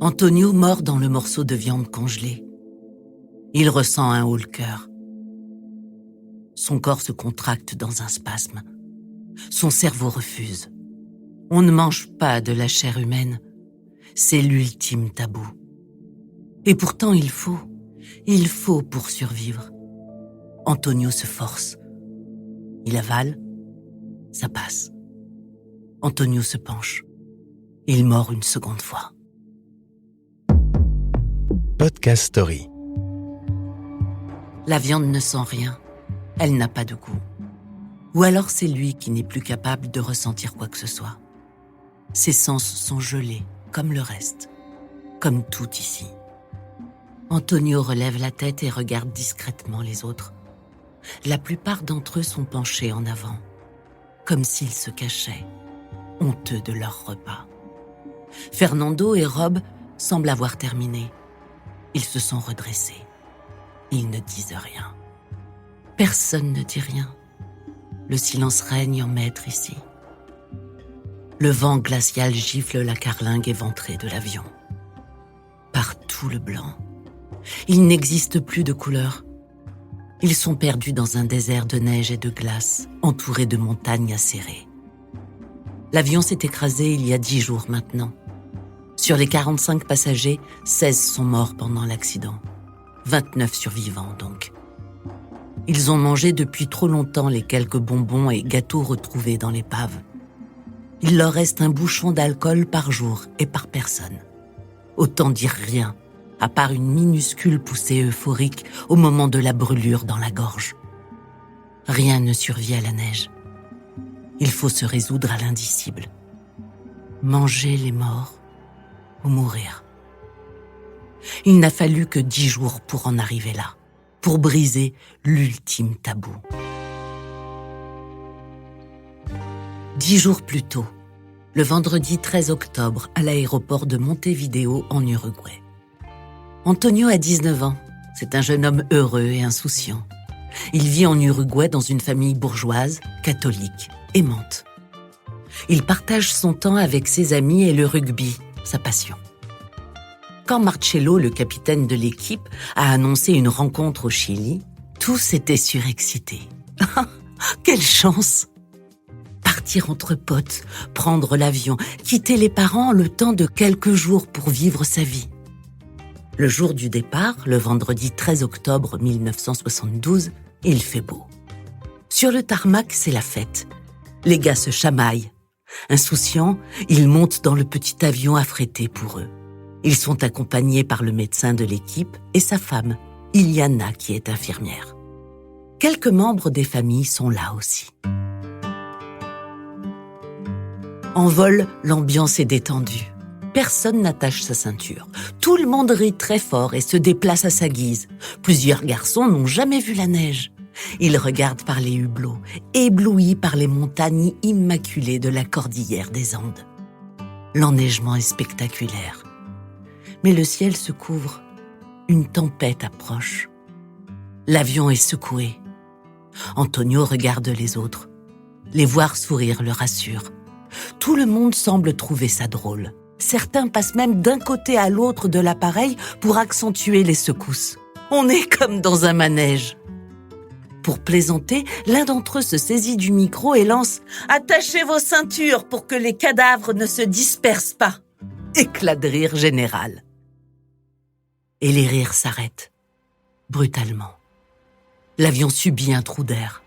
Antonio mord dans le morceau de viande congelée. Il ressent un haut-le-cœur. Son corps se contracte dans un spasme. Son cerveau refuse. On ne mange pas de la chair humaine. C'est l'ultime tabou. Et pourtant il faut pour survivre. Antonio se force. Il avale, ça passe. Antonio se penche. Il mord une seconde fois. Podcast Story. La viande ne sent rien. Elle n'a pas de goût. Ou alors c'est lui qui n'est plus capable de ressentir quoi que ce soit. Ses sens sont gelés, comme le reste. Comme tout ici. Antonio relève la tête et regarde discrètement les autres. La plupart d'entre eux sont penchés en avant, comme s'ils se cachaient, honteux de leur repas. Fernando et Rob semblent avoir terminé. Ils se sont redressés. Ils ne disent rien. Personne ne dit rien. Le silence règne en maître ici. Le vent glacial gifle la carlingue éventrée de l'avion. Partout le blanc. Il n'existe plus de couleurs. Ils sont perdus dans un désert de neige et de glace, entourés de montagnes acérées. L'avion s'est écrasé il y a 10 jours maintenant. Sur les 45 passagers, 16 sont morts pendant l'accident. 29 survivants donc. Ils ont mangé depuis trop longtemps les quelques bonbons et gâteaux retrouvés dans l'épave. Il leur reste un bouchon d'alcool par jour et par personne. Autant dire rien, à part une minuscule poussée euphorique au moment de la brûlure dans la gorge. Rien ne survit à la neige. Il faut se résoudre à l'indicible. Manger les morts ou mourir. Il n'a fallu que 10 jours pour en arriver là, pour briser l'ultime tabou. 10 jours plus tôt, le vendredi 13 octobre, à l'aéroport de Montevideo en Uruguay. Antonio a 19 ans. C'est un jeune homme heureux et insouciant. Il vit en Uruguay dans une famille bourgeoise, catholique, aimante. Il partage son temps avec ses amis et le rugby, sa passion. Quand Marcello, le capitaine de l'équipe, a annoncé une rencontre au Chili, tous étaient surexcités. Quelle chance! Partir entre potes, prendre l'avion, quitter les parents le temps de quelques jours pour vivre sa vie. Le jour du départ, le vendredi 13 octobre 1972, il fait beau. Sur le tarmac, c'est la fête. Les gars se chamaillent. Insouciants, ils montent dans le petit avion affrété pour eux. Ils sont accompagnés par le médecin de l'équipe et sa femme, Iliana, qui est infirmière. Quelques membres des familles sont là aussi. En vol, l'ambiance est détendue. Personne n'attache sa ceinture. Tout le monde rit très fort et se déplace à sa guise. Plusieurs garçons n'ont jamais vu la neige. Ils regardent par les hublots, éblouis par les montagnes immaculées de la cordillère des Andes. L'enneigement est spectaculaire. Mais le ciel se couvre. Une tempête approche. L'avion est secoué. Antonio regarde les autres. Les voir sourire le rassure. Tout le monde semble trouver ça drôle. Certains passent même d'un côté à l'autre de l'appareil pour accentuer les secousses. On est comme dans un manège. Pour plaisanter, l'un d'entre eux se saisit du micro et lance « Attachez vos ceintures pour que les cadavres ne se dispersent pas !» Éclat de rire général. Et les rires s'arrêtent, brutalement. L'avion subit un trou d'air.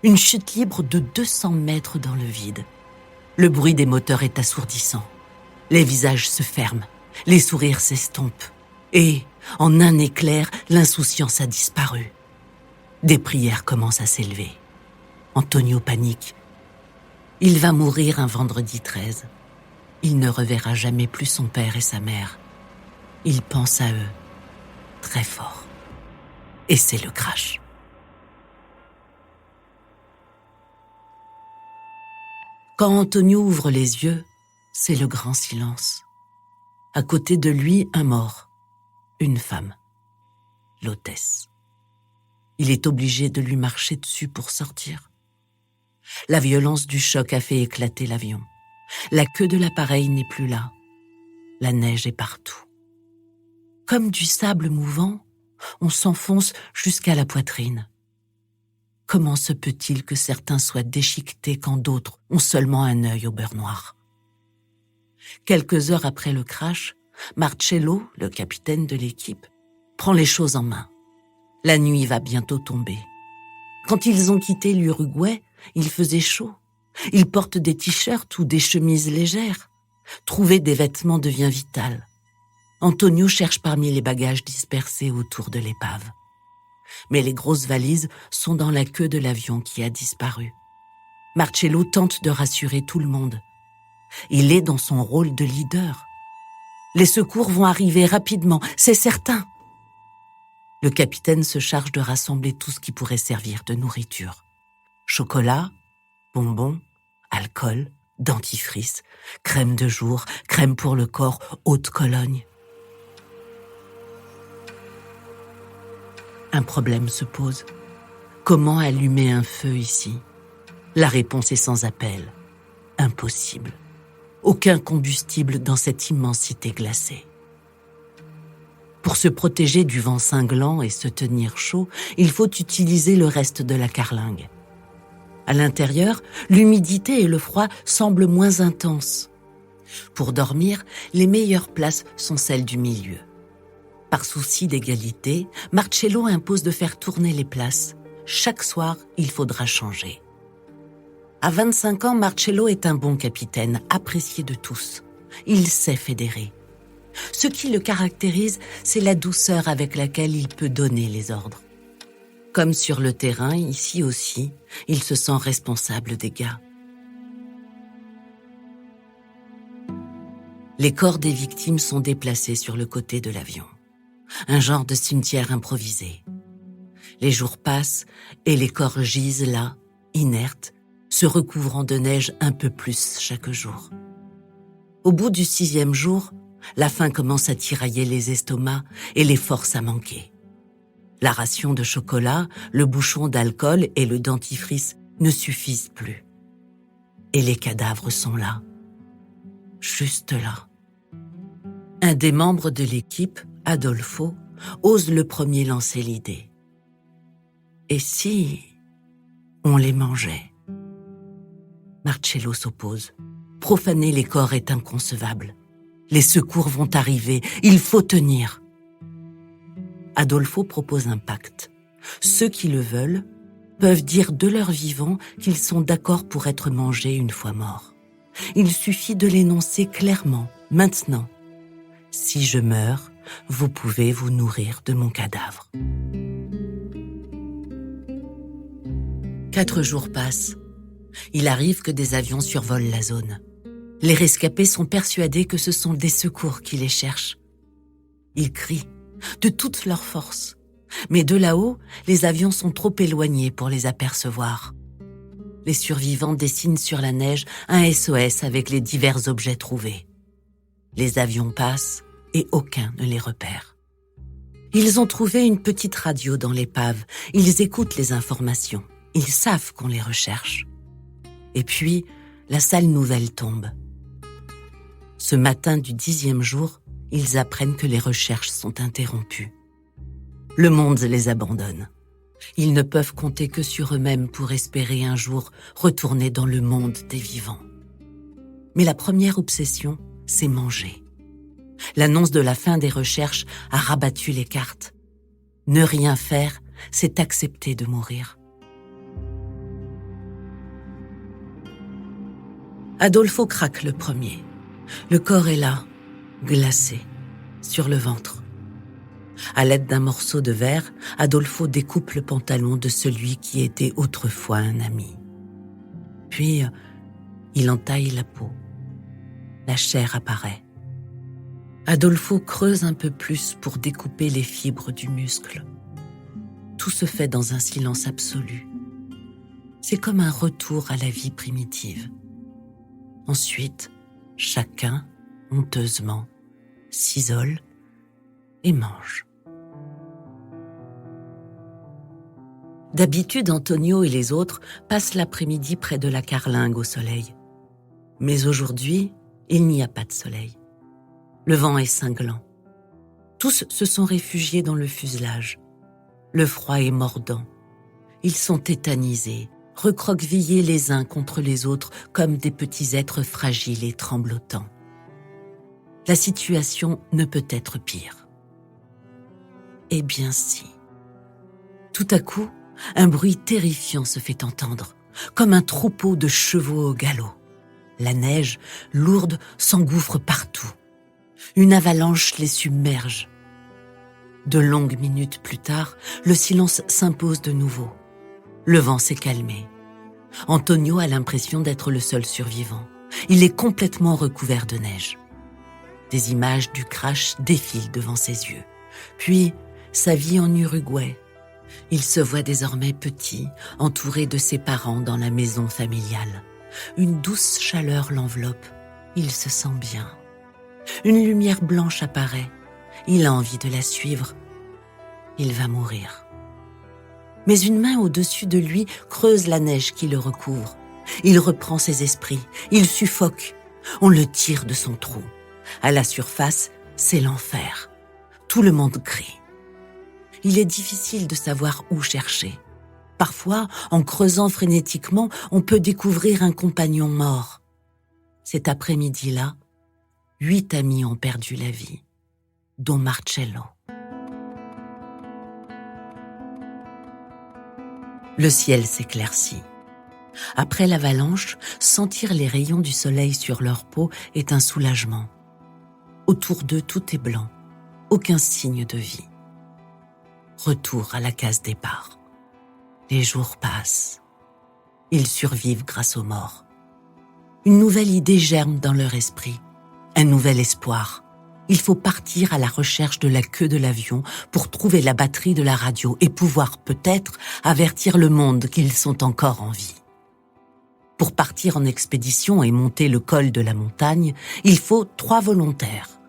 Une chute libre de 200 mètres dans le vide. Le bruit des moteurs est assourdissant. Les visages se ferment, les sourires s'estompent. Et, en un éclair, l'insouciance a disparu. Des prières commencent à s'élever. Antonio panique. Il va mourir un vendredi 13. Il ne reverra jamais plus son père et sa mère. Il pense à eux, très fort. Et c'est le crash. Quand Antonio ouvre les yeux, c'est le grand silence. À côté de lui, un mort, une femme, l'hôtesse. Il est obligé de lui marcher dessus pour sortir. La violence du choc a fait éclater l'avion. La queue de l'appareil n'est plus là. La neige est partout. Comme du sable mouvant, on s'enfonce jusqu'à la poitrine. Comment se peut-il que certains soient déchiquetés quand d'autres ont seulement un œil au beurre noir? Quelques heures après le crash, Marcello, le capitaine de l'équipe, prend les choses en main. La nuit va bientôt tomber. Quand ils ont quitté l'Uruguay, il faisait chaud. Ils portent des t-shirts ou des chemises légères. Trouver des vêtements devient vital. Antonio cherche parmi les bagages dispersés autour de l'épave. Mais les grosses valises sont dans la queue de l'avion qui a disparu. Marcello tente de rassurer tout le monde. Il est dans son rôle de leader. Les secours vont arriver rapidement, c'est certain. Le capitaine se charge de rassembler tout ce qui pourrait servir de nourriture. Chocolat, bonbons, alcool, dentifrice, crème de jour, crème pour le corps, eau de Cologne. Un problème se pose. Comment allumer un feu ici? La réponse est sans appel. Impossible. Aucun combustible dans cette immensité glacée. Pour se protéger du vent cinglant et se tenir chaud, il faut utiliser le reste de la carlingue. À l'intérieur, l'humidité et le froid semblent moins intenses. Pour dormir, les meilleures places sont celles du milieu. Par souci d'égalité, Marcello impose de faire tourner les places. Chaque soir, il faudra changer. À 25 ans, Marcello est un bon capitaine, apprécié de tous. Il sait fédérer. Ce qui le caractérise, c'est la douceur avec laquelle il peut donner les ordres. Comme sur le terrain, ici aussi, il se sent responsable des gars. Les corps des victimes sont déplacés sur le côté de l'avion. Un genre de cimetière improvisé. Les jours passent et les corps gisent là, inertes, se recouvrant de neige un peu plus chaque jour. Au bout du 6e jour, la faim commence à tirailler les estomacs et les forces à manquer. La ration de chocolat, le bouchon d'alcool et le dentifrice ne suffisent plus. Et les cadavres sont là. Juste là. Un des membres de l'équipe, Adolfo, ose le premier lancer l'idée. Et si on les mangeait? Marcello s'oppose. Profaner les corps est inconcevable. Les secours vont arriver, il faut tenir. Adolfo propose un pacte. Ceux qui le veulent peuvent dire de leur vivant qu'ils sont d'accord pour être mangés une fois morts. Il suffit de l'énoncer clairement, maintenant. Si je meurs, vous pouvez vous nourrir de mon cadavre. 4 jours passent. Il arrive que des avions survolent la zone. Les rescapés sont persuadés que ce sont des secours qui les cherchent. Ils crient, de toute leur force. Mais de là-haut, les avions sont trop éloignés pour les apercevoir. Les survivants dessinent sur la neige un SOS avec les divers objets trouvés. Les avions passent et aucun ne les repère. Ils ont trouvé une petite radio dans l'épave. Ils écoutent les informations. Ils savent qu'on les recherche. Et puis, la sale nouvelle tombe. Ce matin du 10e jour, ils apprennent que les recherches sont interrompues. Le monde les abandonne. Ils ne peuvent compter que sur eux-mêmes pour espérer un jour retourner dans le monde des vivants. Mais la première obsession, c'est manger. L'annonce de la fin des recherches a rabattu les cartes. Ne rien faire, c'est accepter de mourir. Adolfo craque le premier. Le corps est là, glacé, sur le ventre. À l'aide d'un morceau de verre, Adolfo découpe le pantalon de celui qui était autrefois un ami. Puis, il entaille la peau. La chair apparaît. Adolfo creuse un peu plus pour découper les fibres du muscle. Tout se fait dans un silence absolu. C'est comme un retour à la vie primitive. Ensuite, chacun, honteusement, s'isole et mange. D'habitude, Antonio et les autres passent l'après-midi près de la carlingue au soleil. Mais aujourd'hui, il n'y a pas de soleil. Le vent est cinglant. Tous se sont réfugiés dans le fuselage. Le froid est mordant. Ils sont tétanisés, recroquevillés les uns contre les autres comme des petits êtres fragiles et tremblotants. La situation ne peut être pire. Eh bien si. Tout à coup, un bruit terrifiant se fait entendre, comme un troupeau de chevaux au galop. La neige, lourde, s'engouffre partout. Une avalanche les submerge. De longues minutes plus tard, le silence s'impose de nouveau. Le vent s'est calmé. Antonio a l'impression d'être le seul survivant. Il est complètement recouvert de neige. Des images du crash défilent devant ses yeux. Puis, sa vie en Uruguay. Il se voit désormais petit, entouré de ses parents dans la maison familiale. Une douce chaleur l'enveloppe. Il se sent bien. Une lumière blanche apparaît. Il a envie de la suivre. Il va mourir. Mais une main au-dessus de lui creuse la neige qui le recouvre. Il reprend ses esprits. Il suffoque. On le tire de son trou. À la surface, c'est l'enfer. Tout le monde crie. Il est difficile de savoir où chercher. Parfois, en creusant frénétiquement, on peut découvrir un compagnon mort. Cet après-midi-là, 8 amis ont perdu la vie, dont Marcello. Le ciel s'éclaircit. Après l'avalanche, sentir les rayons du soleil sur leur peau est un soulagement. Autour d'eux, tout est blanc, aucun signe de vie. Retour à la case départ. Les jours passent. Ils survivent grâce aux morts. Une nouvelle idée germe dans leur esprit, un nouvel espoir. Il faut partir à la recherche de la queue de l'avion pour trouver la batterie de la radio et pouvoir peut-être avertir le monde qu'ils sont encore en vie. Pour partir en expédition et monter le col de la montagne, il faut 3 volontaires.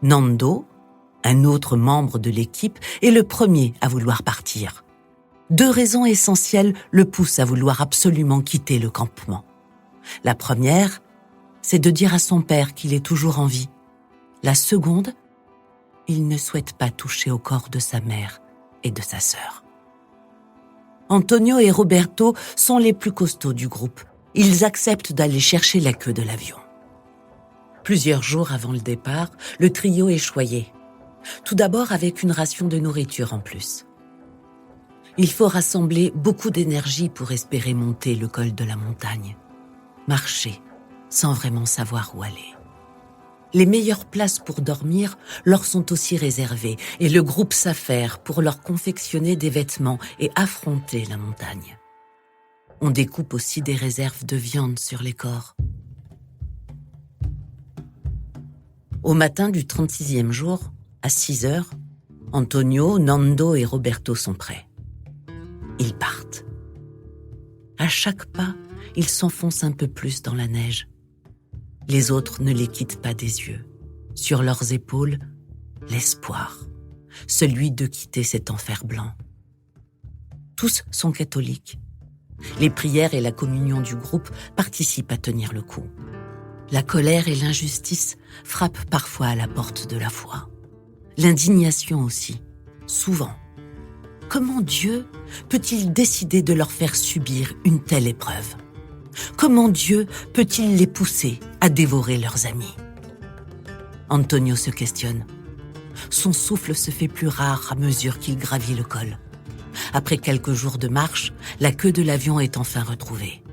Nando, un autre membre de l'équipe, est le premier à vouloir partir. 2 raisons essentielles le poussent à vouloir absolument quitter le campement. La première, c'est de dire à son père qu'il est toujours en vie. La seconde, il ne souhaite pas toucher au corps de sa mère et de sa sœur. Antonio et Roberto sont les plus costauds du groupe. Ils acceptent d'aller chercher la queue de l'avion. Plusieurs jours avant le départ, le trio est choyé. Tout d'abord avec une ration de nourriture en plus. Il faut rassembler beaucoup d'énergie pour espérer monter le col de la montagne. Marcher, sans vraiment savoir où aller. Les meilleures places pour dormir leur sont aussi réservées et le groupe s'affaire pour leur confectionner des vêtements et affronter la montagne. On découpe aussi des réserves de viande sur les corps. Au matin du 36e jour, à 6 heures, Antonio, Nando et Roberto sont prêts. Ils partent. À chaque pas, ils s'enfoncent un peu plus dans la neige. Les autres ne les quittent pas des yeux. Sur leurs épaules, l'espoir, celui de quitter cet enfer blanc. Tous sont catholiques. Les prières et la communion du groupe participent à tenir le coup. La colère et l'injustice frappent parfois à la porte de la foi. L'indignation aussi, souvent. Comment Dieu peut-il décider de leur faire subir une telle épreuve ? Comment Dieu peut-il les pousser à dévorer leurs amis ? Antonio se questionne. Son souffle se fait plus rare à mesure qu'il gravit le col. Après quelques jours de marche, la queue de l'avion est enfin retrouvée.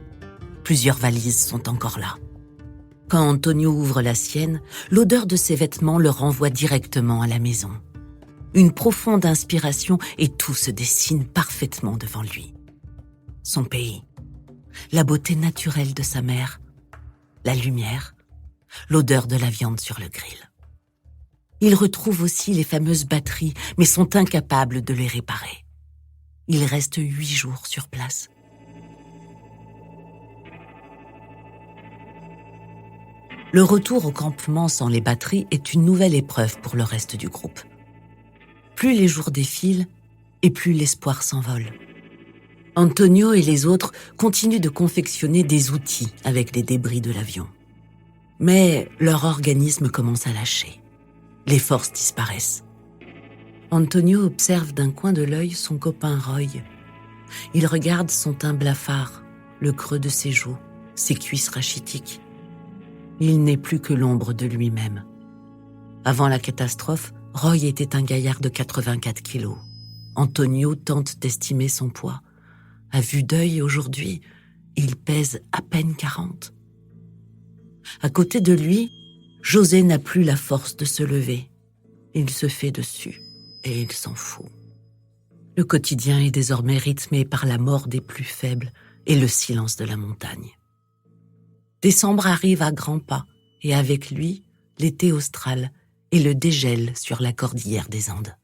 Plusieurs valises sont encore là. Quand Antonio ouvre la sienne, l'odeur de ses vêtements le renvoie directement à la maison. Une profonde inspiration et tout se dessine parfaitement devant lui. Son pays, la beauté naturelle de sa mère, la lumière, l'odeur de la viande sur le grill. Il retrouve aussi les fameuses batteries, mais sont incapables de les réparer. Il reste 8 jours sur place. Le retour au campement sans les batteries est une nouvelle épreuve pour le reste du groupe. Plus les jours défilent, et plus l'espoir s'envole. Antonio et les autres continuent de confectionner des outils avec les débris de l'avion. Mais leur organisme commence à lâcher. Les forces disparaissent. Antonio observe d'un coin de l'œil son copain Roy. Il regarde son teint blafard, le creux de ses joues, ses cuisses rachitiques. Il n'est plus que l'ombre de lui-même. Avant la catastrophe, Roy était un gaillard de 84 kilos. Antonio tente d'estimer son poids. À vue d'œil, aujourd'hui, il pèse à peine 40. À côté de lui, José n'a plus la force de se lever. Il se fait dessus et il s'en fout. Le quotidien est désormais rythmé par la mort des plus faibles et le silence de la montagne. Décembre arrive à grands pas et avec lui, l'été austral et le dégel sur la cordillère des Andes.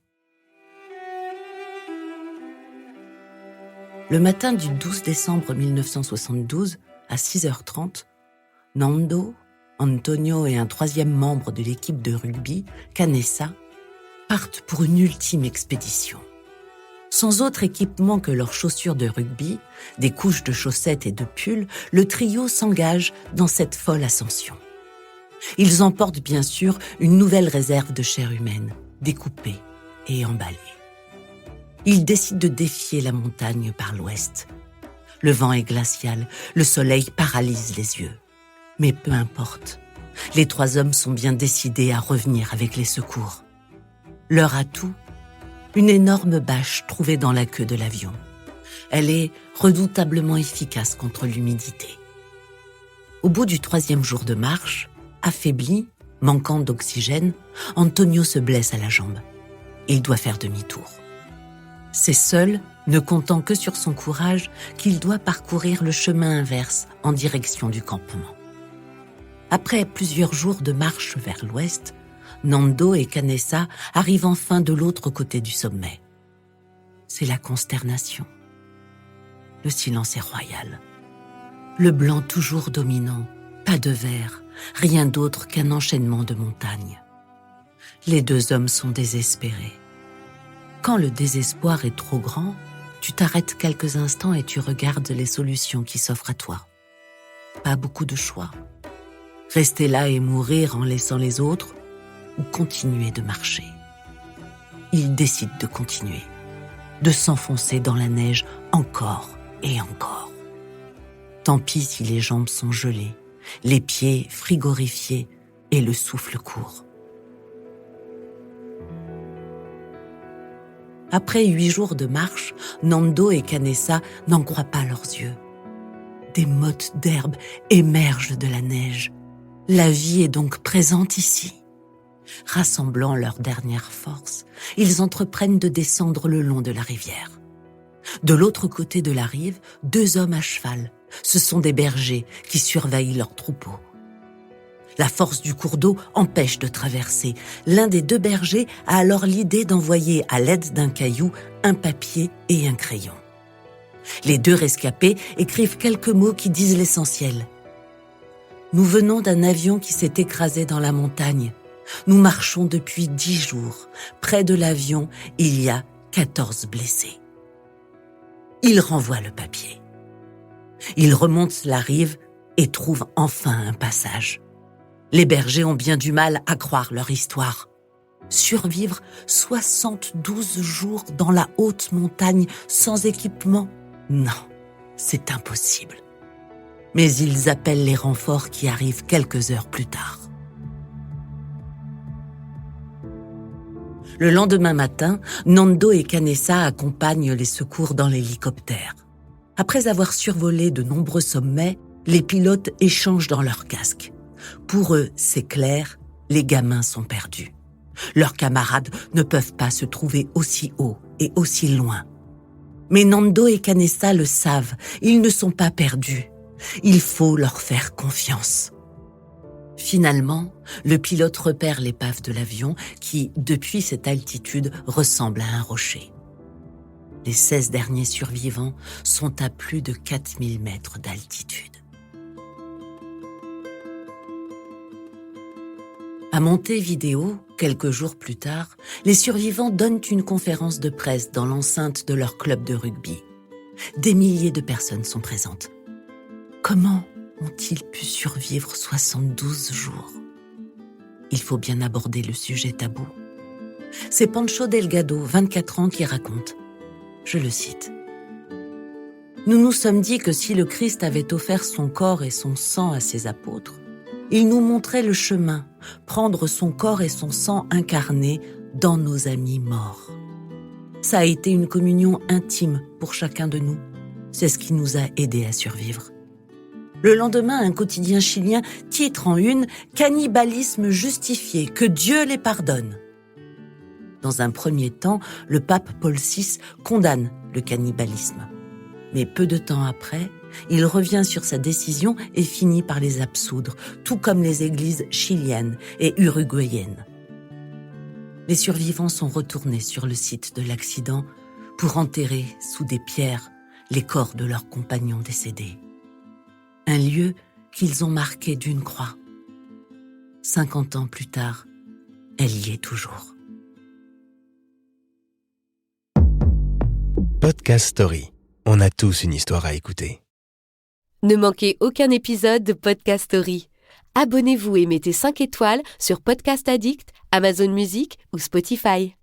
Le matin du 12 décembre 1972, à 6h30, Nando, Antonio et un troisième membre de l'équipe de rugby, Canessa, partent pour une ultime expédition. Sans autre équipement que leurs chaussures de rugby, des couches de chaussettes et de pulls, le trio s'engage dans cette folle ascension. Ils emportent bien sûr une nouvelle réserve de chair humaine, découpée et emballée. Ils décident de défier la montagne par l'ouest. Le vent est glacial, le soleil paralyse les yeux. Mais peu importe, les trois hommes sont bien décidés à revenir avec les secours. Leur atout, une énorme bâche trouvée dans la queue de l'avion. Elle est redoutablement efficace contre l'humidité. Au bout du 3e jour de marche, affaibli, manquant d'oxygène, Antonio se blesse à la jambe. Il doit faire demi-tour. C'est seul, ne comptant que sur son courage, qu'il doit parcourir le chemin inverse en direction du campement. Après plusieurs jours de marche vers l'ouest, Nando et Canessa arrivent enfin de l'autre côté du sommet. C'est la consternation. Le silence est royal. Le blanc toujours dominant, pas de vert, rien d'autre qu'un enchaînement de montagnes. Les deux hommes sont désespérés. Quand le désespoir est trop grand, tu t'arrêtes quelques instants et tu regardes les solutions qui s'offrent à toi. Pas beaucoup de choix. Rester là et mourir en laissant les autres, ou continuer de marcher. Ils décident de continuer, de s'enfoncer dans la neige encore et encore. Tant pis si les jambes sont gelées, les pieds frigorifiés et le souffle court. Après 8 jours de marche, Nando et Canessa n'en croient pas leurs yeux. Des mottes d'herbe émergent de la neige. La vie est donc présente ici. Rassemblant leurs dernières forces, ils entreprennent de descendre le long de la rivière. De l'autre côté de la rive, 2 hommes à cheval. Ce sont des bergers qui surveillent leur troupeau. La force du cours d'eau empêche de traverser. L'un des 2 bergers a alors l'idée d'envoyer à l'aide d'un caillou un papier et un crayon. Les 2 rescapés écrivent quelques mots qui disent l'essentiel. « Nous venons d'un avion qui s'est écrasé dans la montagne. Nous marchons depuis 10 jours. Près de l'avion, il y a 14 blessés. » Ils renvoient le papier. Ils remontent la rive et trouvent enfin un passage. Les bergers ont bien du mal à croire leur histoire. Survivre 72 jours dans la haute montagne sans équipement? Non, c'est impossible. Mais ils appellent les renforts qui arrivent quelques heures plus tard. Le lendemain matin, Nando et Canessa accompagnent les secours dans l'hélicoptère. Après avoir survolé de nombreux sommets, les pilotes échangent dans leurs casques. Pour eux, c'est clair, les gamins sont perdus. Leurs camarades ne peuvent pas se trouver aussi haut et aussi loin. Mais Nando et Canessa le savent, ils ne sont pas perdus. Il faut leur faire confiance. Finalement, le pilote repère l'épave de l'avion qui, depuis cette altitude, ressemble à un rocher. Les 16 derniers survivants sont à plus de 4000 mètres d'altitude. À Montevideo, quelques jours plus tard, les survivants donnent une conférence de presse dans l'enceinte de leur club de rugby. Des milliers de personnes sont présentes. Comment ont-ils pu survivre 72 jours? il faut bien aborder le sujet tabou. C'est Pancho Delgado, 24 ans, qui raconte. Je le cite. « Nous nous sommes dit que si le Christ avait offert son corps et son sang à ses apôtres, il nous montrait le chemin, prendre son corps et son sang incarnés dans nos amis morts. Ça a été une communion intime pour chacun de nous. C'est ce qui nous a aidés à survivre. » Le lendemain, un quotidien chilien titre en une « Cannibalisme justifié, que Dieu les pardonne ». Dans un premier temps, le pape Paul VI condamne le cannibalisme. Mais peu de temps après, il revient sur sa décision et finit par les absoudre, tout comme les églises chiliennes et uruguayennes. Les survivants sont retournés sur le site de l'accident pour enterrer sous des pierres les corps de leurs compagnons décédés. Un lieu qu'ils ont marqué d'une croix. 50 ans plus tard, elle y est toujours. Podcast Story. On a tous une histoire à écouter. Ne manquez aucun épisode de Podcast Story. Abonnez-vous et mettez 5 étoiles sur Podcast Addict, Amazon Music ou Spotify.